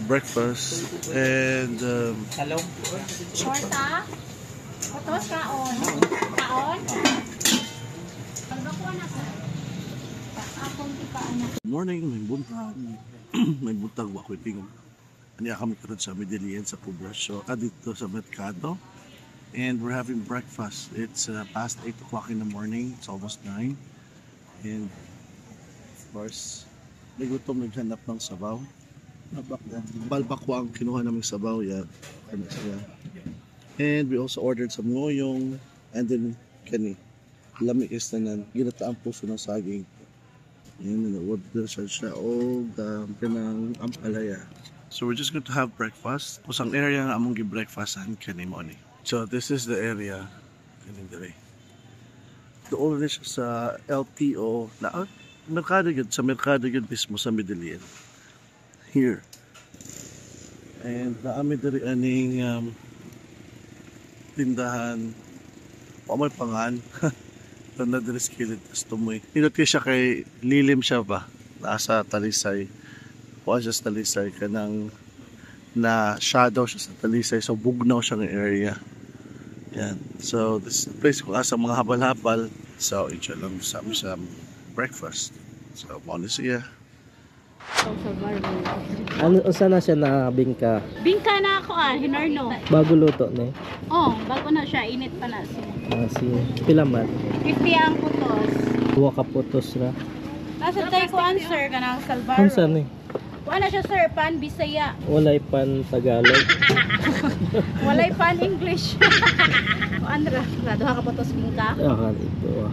breakfast and Hello. Shorta? Otos, kaon. Kaon? Pagbakuan na sa akong tipaan na. good morning, may buntag. May buntag wa ko'y tingog. Aniya kami karon sa Medellin sa Poblacion, dito sa Mercado. And we're having breakfast. It's past 8 o'clock in the morning. It's almost 9. And of course, may gutom naghanap ng sabaw. Balbakwa ang kinuha naming sabaw. Yan. Ano siya. And we also ordered some ngoyong. And then, kani. Lamig is na ginataang puso ng saging. Yan, order siya o pinang ampalaya. So we're just going to have breakfast. Kusang area nga among gi-breakfastan kani mo ni. So this is the area. Kani dire. Doon na siya sa LTO na Mercado yun, sa Mercado yun mismo sa Medellin. Here. And naami dire aning tindahan. O may pangan. Tanda dire sa kilid. Tumoy. Hinati siya kay lilim siya ba? Nasa Talisay. O siya sa Talisay. Kanang na shadow siya sa Talisay. So bugnaw siya ng area. Yan. So this is the place kung asa mga habal-habal. So enjoy lang sa breakfast. So muna siya. Ano usa na siya na bingka? Bingka na ako hinarno. Bago luto ni. Oh, bago na siya, init pa na siya. Si pilaman. 50 ang putos. Duwa ka putos ra. Nasa tayo ko answer ka ng Salvaro. Unsa ni? Wala siya sir, pan Bisaya. Walay pan Tagalog. Walay pan English. Andra, duha ka putos bingka. Kan ito.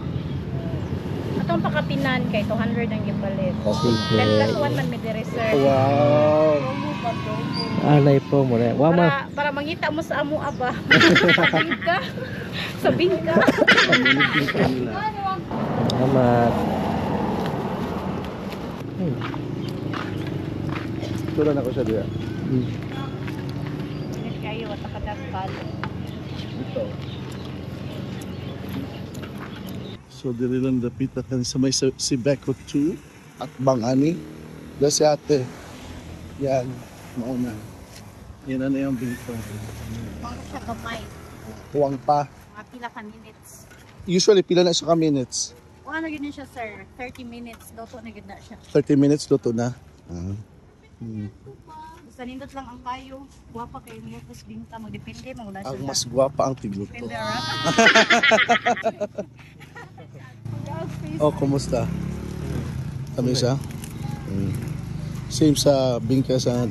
Atong pakapinan kay 200 ang gipalit. Sige. 10 plus 1 man may dire sir. Wow. Alay po mo na. Para mangita mo sa amo aba. Sa bingka. Sa bingka. Salamat. Tulan ako siya diya. Init kayo at nakadagpal. Ito. So dili lang dapita kan sa may si Beko 2 at Bangani. Da si ate. Yan, mauna. Yan na yung bingka. Bakit siya gamay? Huwang pa. Mga pila ka minutes. Usually pila na siya ka minutes. O ano yun siya sir? 30 minutes. Doto na yun na siya. 30 minutes luto na. Basta nindot lang ang kayo. Guwapa kayo mo. Tapos bingka. Magdepende. Ang mas gwapa ang tigluto. Depende Oh, kumusta? Kami siya? Same sa bingka sa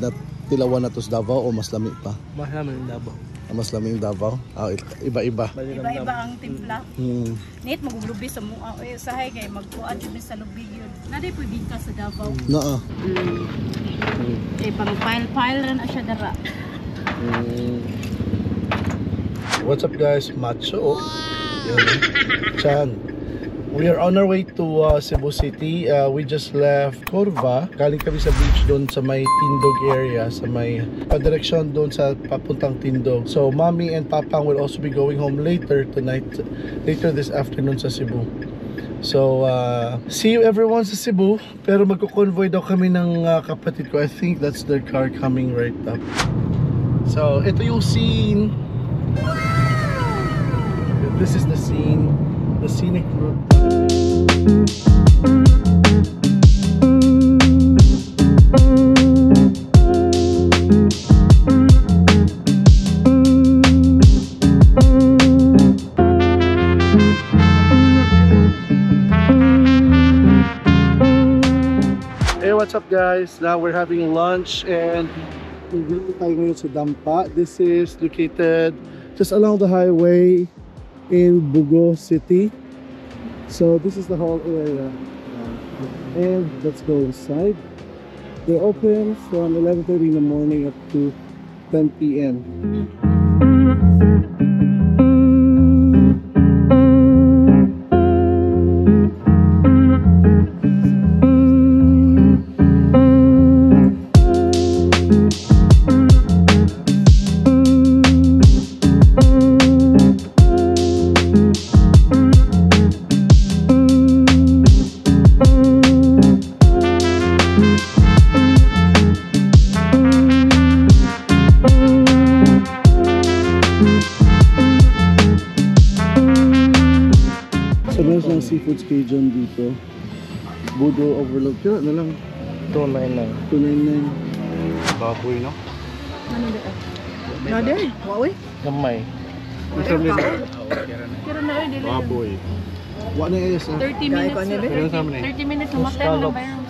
Tilawan na to sa Davao o mas lami pa? Mas lami ng Davao. Mas lami yung Davao? Iba-iba. Iba-iba ang timpla. Hmm. Nit, maglubi sa mua. Usahay kayo. Magkuhan yun sa lubig yun. Naday po bingka sa Davao. Naa. Pang pile-pile rin na siya dara. What's up guys? Macho. Yan. Chan. We are on our way to Cebu City. We just left Corva. Galing kami sa beach doon sa may Tindog area, sa may padireksyon doon sa papuntang Tindog. So mommy and papang will also be going home later tonight, later this afternoon sa Cebu. So see you everyone sa Cebu. Pero magko-convoy daw kami ng kapatid ko. I think that's their car coming right up. So ito yung scene. This is the scene. The scenic route. Hey, what's up guys? Now we're having lunch and we're going to Dampa. This is located just along the highway in Bugo City. So this is the whole area, and let's go inside. They're open from 11:30 in the morning up to 10 p.m. Seafoods Cajun dito. Budo Overload. Kira na lang. 299. 299. Baboy, no? Ano ba? Nader, waoy. Gamay. Kira na ay dili. Baboy. Wa na yes. 30 minutes. Pero sa amin 30 minutes namatay mo lang bayang.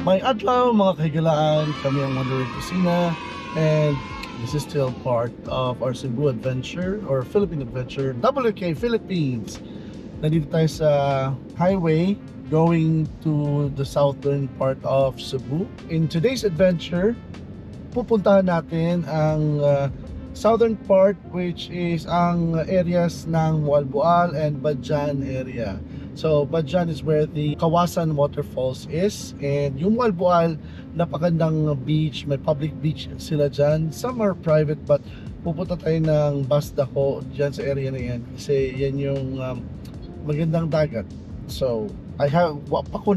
May adlaw mga kahigalaan, kami ang Wandering Kusina, and this is still part of our Cebu adventure or Philippine adventure, WK Philippines. Nandito tayo sa highway going to the southern part of Cebu. In today's adventure, pupuntahan natin ang southern part, which is ang areas ng Mualboal and Badjan area. So Badjan is where the Kawasan Waterfalls is, and yung Mualboal, napakandang beach, may public beach sila dyan. Some are private, but pupunta tayo ng Basdaco dyan sa area na yan kasi yan yung magandang dagat. So wapa ko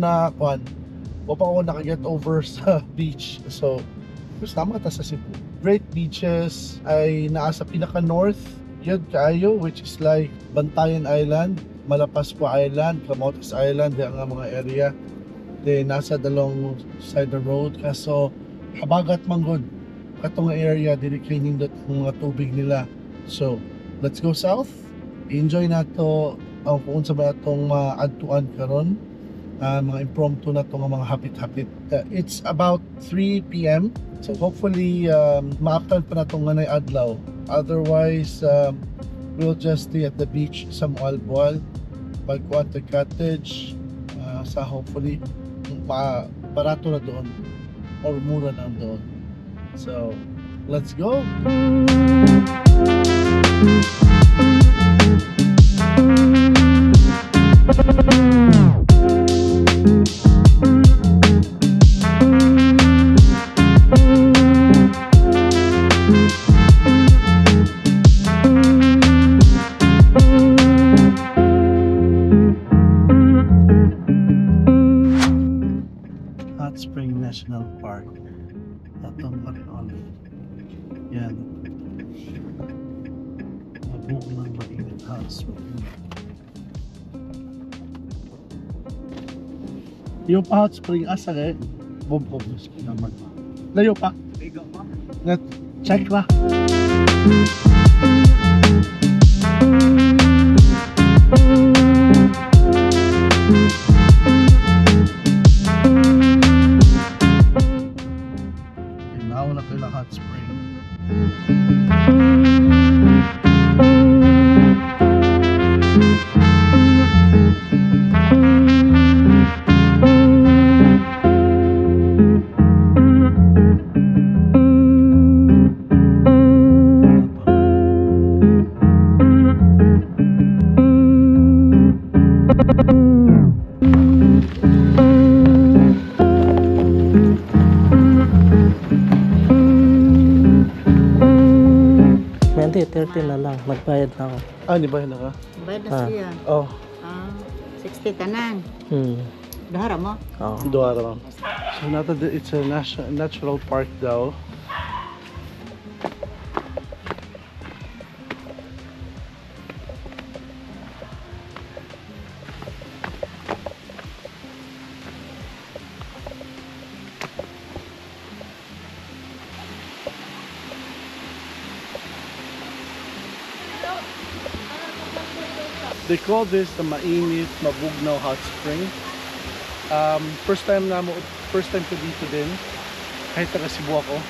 nakaget over sa beach. So tama ta sa Cebu. Great beaches ay naa sa pinaka north yun kaayo, which is like Bantayan Island, Malapascua Island, Camotes Island, ang mga area. Then nasa dalong side the road, kaso habagat manggod katong area dili kay nindot ang mga tubig nila. So let's go south, enjoy nato ang kung sa ba itong maadtuan karon, mga impromptu na itong mga hapit-hapit. It's about 3 p.m. So hopefully maaptan pa na itong ganay adlaw. Otherwise we'll just stay at the beach sa Mualboal, Magkuante Cottage, sa hopefully barato na doon or mura na doon. So let's go! Hot Spring National Park. Tatong Marion. Yan. Mabuk ng mainit hot spring. Yung pa hot spring asa eh. Bumpo naman. Layo pa. Net check la. Now na pala hot spring. Hindi, 30 na lang. Nagbayad na ako. Di ba na ka? Bayad na Ah. siya. Oh, 60 tanan. Dahara mo? Oo. Duara lang. So it's a natural park daw. They call this the Mainit Mabugnaw Hot Spring. First time ko dito din. Kahit taga Cebu ako.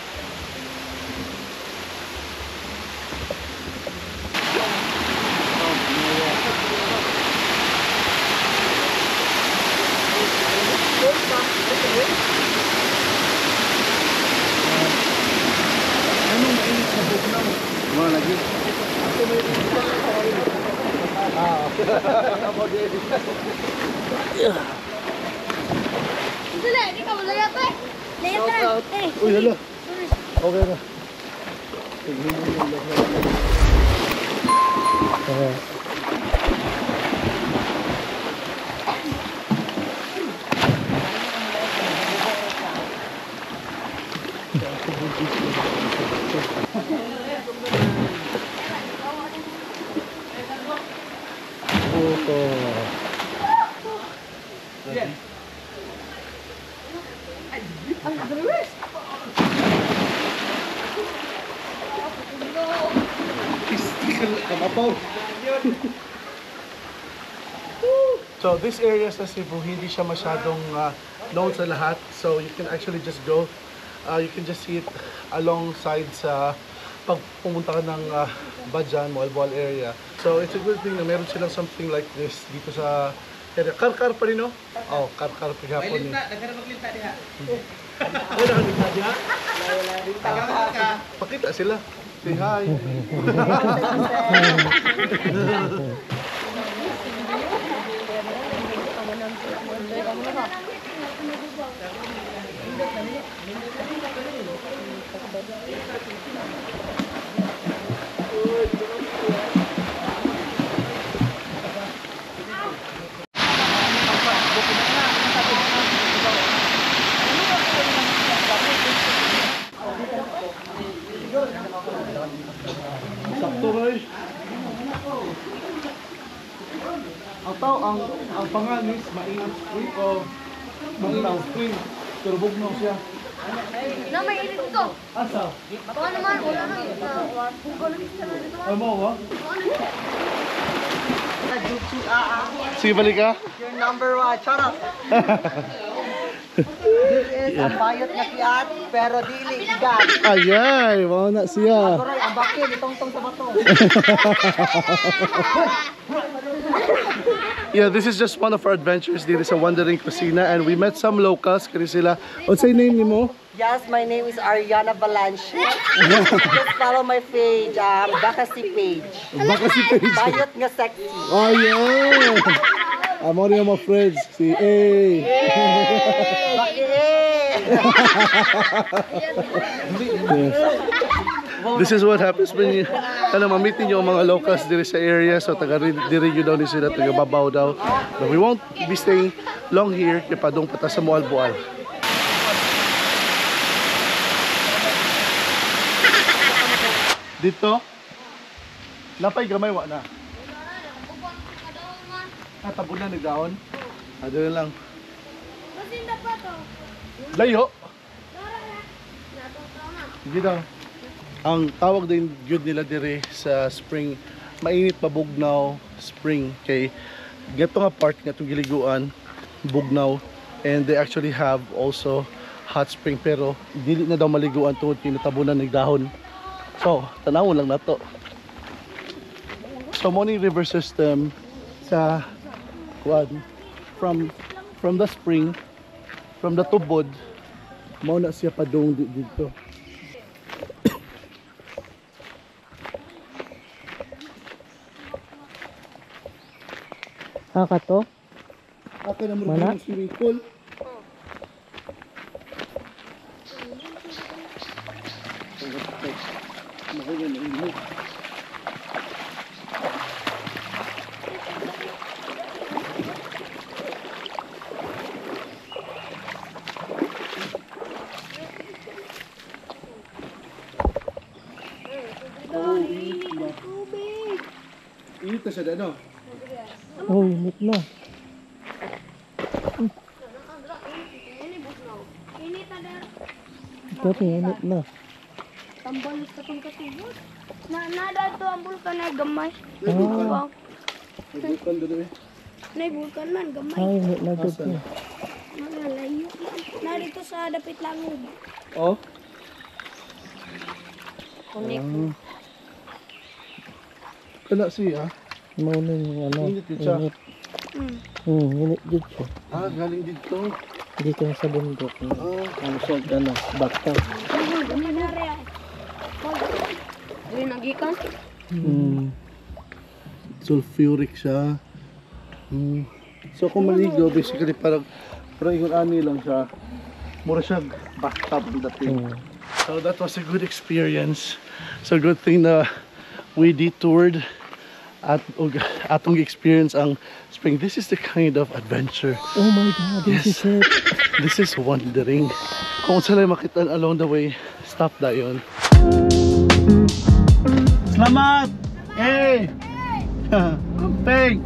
Anong mainit Mabugnaw? Mga lagi. Sila, hindi ka malaya pa. Layat na. Uy, hala. Okay na. So this area sa Cebu, hindi siya masyadong known sa lahat. So you can actually just go. You can just see it alongside sa pag pumunta ka ng Bajan, Moalboal area. So it's a good thing na meron silang something like this dito sa area. Kar-kar pa rin, no? Oh, kar-kar pa gapon eh. Nagkaramaglinta diha. Ay, nakalinta diha? Pakita sila. Say hi. Sakto ba eh? Ang panganis, mainit spring o mainit spring. Pero bugnaw siya. Na may init ito. Asa? Baka naman, wala na. Buko na dito na dito. Ano mo ba? Sige, balik ka. Your number one, shut up. This is ang bayot nga kiat, pero dili igan. Ayay, wow na siya. Agoray, ang bakil, itong-tong sa bato. Yeah, this is just one of our adventures dito sa Wandering Kusina, and we met some locals. Kaya sila, what's your name mo? Yes, my name is Ariana Balanche. Just follow my page, Bakasi page. Baka si Paige. Bayot nga sexy. Oh, yeah. Amo rin mga friends, si A. This is what happens when you mamit niyo ang mga locals diri sa area, so taga diri yun daw ni sila, taga babaw daw. But we won't be staying long here, kaya padong pata sa Moalboal. Dito, napay gamay wa na. Natabon na nagdaon. Doon lang. Masinda pa to. Layo. Hindi daw. Ang tawag din yun nila dire sa spring, mainit mabugnaw spring. Kay gato nga part nga itong giliguan, bugnaw. And they actually have also hot spring, pero dili na daw maliguan tungod kay natabunan ng dahon. So, tanawon lang nato. So, morning river system sa from the spring, from the tubod, mao na siya padung dito. Kato? Ako na mo Mana? ng swimming pool. Init na siya dano. Oh, init na. Init na dar. Ito, init na. Tambal sa tong katubot. Nada to ang bulkan ay gamay. Ah, Nagbukan doon eh. Nay bulkan man gamay. ay, init na gud Asan? niya. Malalayo. Narito sa dapit langub. Oh? Unik. Kana siya. Mauna yung ano, Init yun siya. init. Mm. Init gud siya. Galing dito. Hindi ka sa bundok. Ang siya, ano, bakta. Gamay na rin. Dili nagikan. Sulfuric siya. So kung maligo, basically parang ingon ani lang siya. Mura siya bathtub ang dating. So that was a good experience. So good thing na we detoured at atong experience ang spring. This is the kind of adventure. Oh my God, this is it. This is wandering. Kung sila makita along the way, stop dayon. Salamat! Hey! Thank!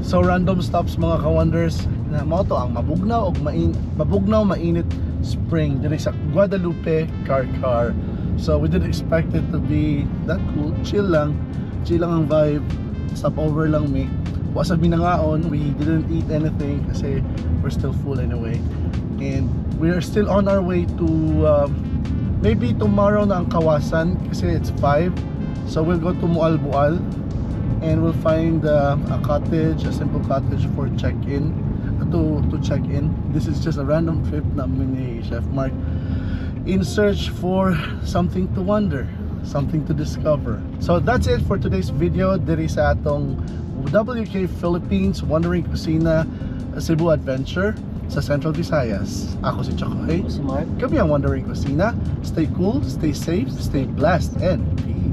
So random stops mga ka-wonders. Mao to ang mabugnaw mainit spring diri sa Guadalupe, Carcar. So we didn't expect it to be that cool. Chill lang ang vibe. Stop over lang me. Wasag minangaon, we didn't eat anything kasi we're still full anyway. And we are still on our way to maybe tomorrow na ang Kawasan kasi it's 5. So we'll go to Mualbual and we'll find a cottage, a simple cottage for check-in. To check in. This is just a random trip namin ni Chef Mark in search for something to wonder, something to discover. So that's it for today's video diri sa atong WK Philippines Wandering Kusina Cebu Adventure sa Central Visayas. Ako si Chokoy. Si Mark. Kami ang Wandering Kusina. Stay cool, stay safe, stay blessed, and peace.